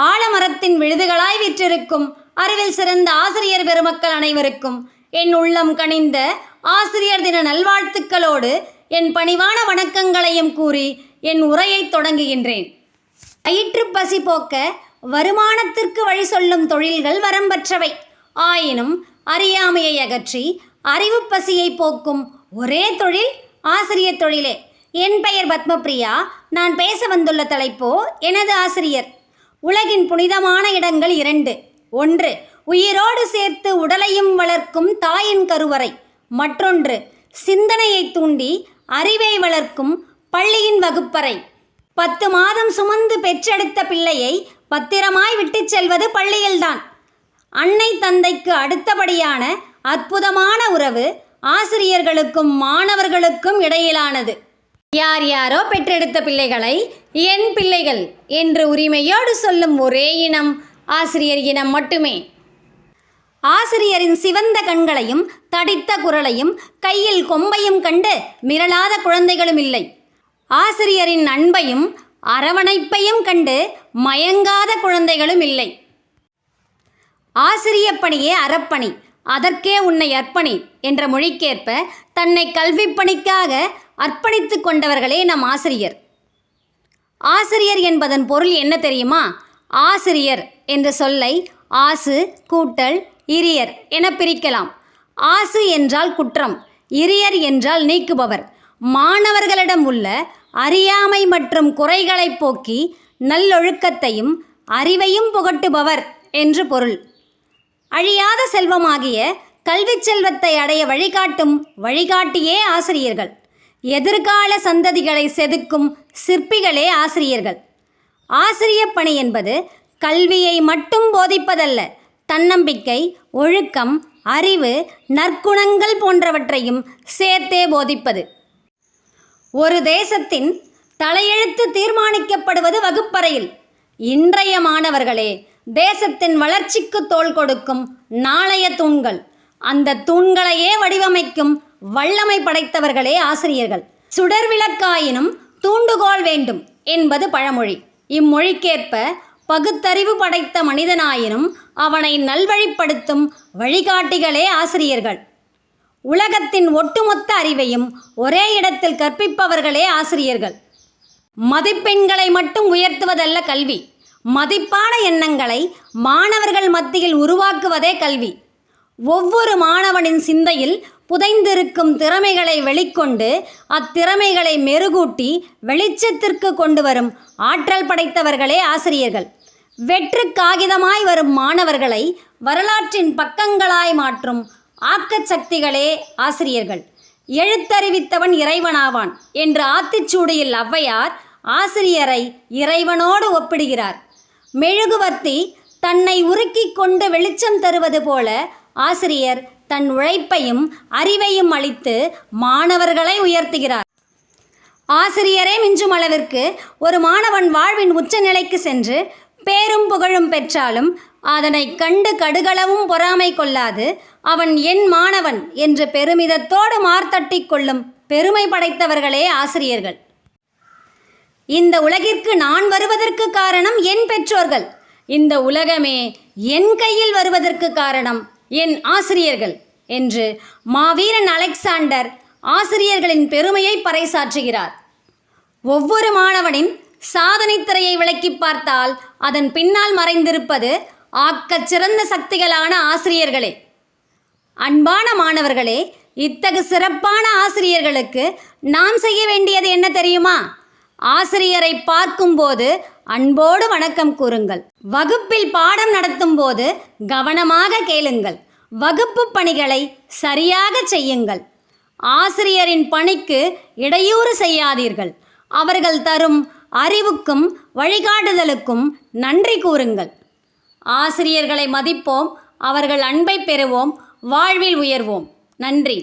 ஆலமரத்தின் விழுதுகளாய் விற்றிருக்கும் அறிவில் சிறந்த ஆசிரியர் பெருமக்கள் அனைவருக்கும் என் உள்ளம் கனிந்த ஆசிரியர் தின நல்வாழ்த்துக்களோடு என் பணிவான வணக்கங்களையும் கூறி என் உரையை தொடங்குகின்றேன். வயிற்று பசி போக்க வருமானத்திற்கு வழி சொல்லும் தொழில்கள் வரம்பற்றவை. ஆயினும் அறியாமையை அகற்றி அறிவு பசியை போக்கும் ஒரே தொழில் ஆசிரியர் தொழிலே. என் பெயர் பத்மபிரியா. நான் பேச வந்துள்ள தலைப்போ எனது ஆசிரியர். உலகின் புனிதமான இடங்கள் 2. 1 உயிரோடு சேர்த்து உடலையும் வளர்க்கும் தாயின் கருவறை. மற்றொன்று சிந்தனையை தூண்டி அறிவை வளர்க்கும் பள்ளியின் வகுப்பறை. 10 மாதம் சுமந்து பெற்றெடுத்த பிள்ளையை பத்திரமாய் விட்டுச் செல்வது பள்ளியில்தான். அன்னை தந்தைக்கு அடுத்தபடியான அற்புதமான உறவு ஆசிரியர்களுக்கும் மாணவர்களுக்கும் இடையிலானது. யார் யாரோ பெற்றெடுத்த பிள்ளைகளை என் பிள்ளைகள் என்று உரிமையோடு சொல்லும் ஒரே இனம் ஆசிரியர் இனம் மட்டுமே. ஆசிரியரின் சிவந்த கண்களையும் தடித்த குரலையும் கையில் கொம்பையும் கண்டு மிரளாத குழந்தைகளும் இல்லை. ஆசிரியரின் அன்பையும் அரவணைப்பையும் கண்டு மயங்காத குழந்தைகளும் இல்லை. ஆசிரிய பணியே அறப்பணி, அதற்கே உன்னை அர்ப்பணி என்ற மொழிக்கேற்ப தன்னை கல்விப் பணிக்காக அர்ப்பணித்து கொண்டவர்களே நம் ஆசிரியர். ஆசிரியர் என்பதன் பொருள் என்ன தெரியுமா? ஆசிரியர் என்ற சொல்லை ஆசு கூட்டல் இரியர் என பிரிக்கலாம். ஆசு என்றால் குற்றம், இரியர் என்றால் நீக்குபவர். மாணவர்களிடம் உள்ள அறியாமை மற்றும் குறைகளை போக்கி நல்லொழுக்கத்தையும் அறிவையும் புகட்டுபவர் என்று பொருள். அழியாத செல்வமாகிய கல்வி செல்வத்தை அடைய வழிகாட்டும் வழிகாட்டியே ஆசிரியர்கள். எதிர்கால சந்ததிகளை செதுக்கும் சிற்பிகளே ஆசிரியர்கள். ஆசிரிய பணி என்பது கல்வியை மட்டும் போதிப்பதல்ல, தன்னம்பிக்கை, ஒழுக்கம், அறிவு, நற்குணங்கள் போன்றவற்றையும் சேர்த்தே போதிப்பது. ஒரு தேசத்தின் தலையெழுத்து தீர்மானிக்கப்படுவது வகுப்பறையில். இன்றைய மாணவர்களே தேசத்தின் வளர்ச்சிக்கு தோள் கொடுக்கும் நாளைய தூண்கள். அந்த தூண்களையே வடிவமைக்கும் வல்லமை படைத்தவர்களே ஆசிரியர்கள். சுடர் விளக்காயினும் தூண்டுகோல் வேண்டும் என்பது பழமொழி. இம்மொழிக்கேற்ப பகுத்தறிவு படைத்த மனிதனாயினும் அவனை நல்வழிப்படுத்தும் வழிகாட்டிகளே ஆசிரியர்கள். உலகத்தின் ஒட்டுமொத்த அறிவையும் ஒரே இடத்தில் கற்பிப்பவர்களே ஆசிரியர்கள். மதிப்பெண்களை மட்டும் உயர்த்துவதல்ல கல்வி, மதிப்பான எண்ணங்களை மாணவர்கள் மத்தியில் உருவாக்குவதே கல்வி. ஒவ்வொரு மாணவனின் சிந்தையில் புதைந்திருக்கும் திறமைகளை வெளிக்கொண்டு அத்திறமைகளை மெருகூட்டி வெளிச்சத்திற்கு கொண்டு வரும் ஆற்றல் படைத்தவர்களே ஆசிரியர்கள். வெற்று காகிதமாய் வரும் மாணவர்களை வரலாற்றின் பக்கங்களாய் மாற்றும் ஆக்கச் சக்திகளே ஆசிரியர்கள். எழுத்தறிவித்தவன் இறைவனாவான் என்று ஆத்திச்சூடியில் ஔவையார் ஆசிரியரை இறைவனோடு ஒப்பிடுகிறார். மெழுகுவர்த்தி தன்னை உருக்கிக் கொண்டு வெளிச்சம் தருவது போல ஆசிரியர் தன் உழைப்பையும் அறிவையும் அளித்து மாணவர்களை உயர்த்துகிறார். ஆசிரியரே மிஞ்சும் அளவிற்கு ஒரு மாணவன் வாழ்வின் உச்சநிலைக்கு சென்று பேரும் புகழும் பெற்றாலும் அதனை கண்டு கடுகளவும் பொறாமை கொள்ளாது அவன் என் மாணவன் என்று பெருமிதத்தோடு மார்த்தட்டி கொள்ளும் பெருமை படைத்தவர்களே ஆசிரியர்கள். இந்த உலகிற்கு நான் வருவதற்கு காரணம் என் பெற்றோர்கள். இந்த உலகமே என் கையில் வருவதற்கு காரணம் என் ஆசிரியர்கள் என்று மாவீரன் அலெக்சாண்டர் ஆசிரியர்களின் பெருமையை பறைசாற்றுகிறார். ஒவ்வொரு மாணவனின் சாதனை திரையை விளக்கி பார்த்தால் அதன் பின்னால் மறைந்திருப்பது ஆக்கச் சிறந்த சக்திகளான ஆசிரியர்களே. அன்பான மாணவர்களே, இத்தகு சிறப்பான ஆசிரியர்களுக்கு நாம் செய்ய வேண்டியது என்ன தெரியுமா? ஆசிரியரை பார்க்கும்போது அன்போடு வணக்கம் கூறுங்கள். வகுப்பில் பாடம் நடத்தும் போது கவனமாக கேளுங்கள். வகுப்பு பணிகளை சரியாக செய்யுங்கள். ஆசிரியரின் பணிக்கு இடையூறு செய்யாதீர்கள். அவர்கள் தரும் அறிவுக்கும் வழிகாட்டுதலுக்கும் நன்றி கூறுங்கள். ஆசிரியர்களை மதிப்போம், அவர்கள் அன்பை பெறுவோம், வாழ்வில் உயர்வோம். நன்றி.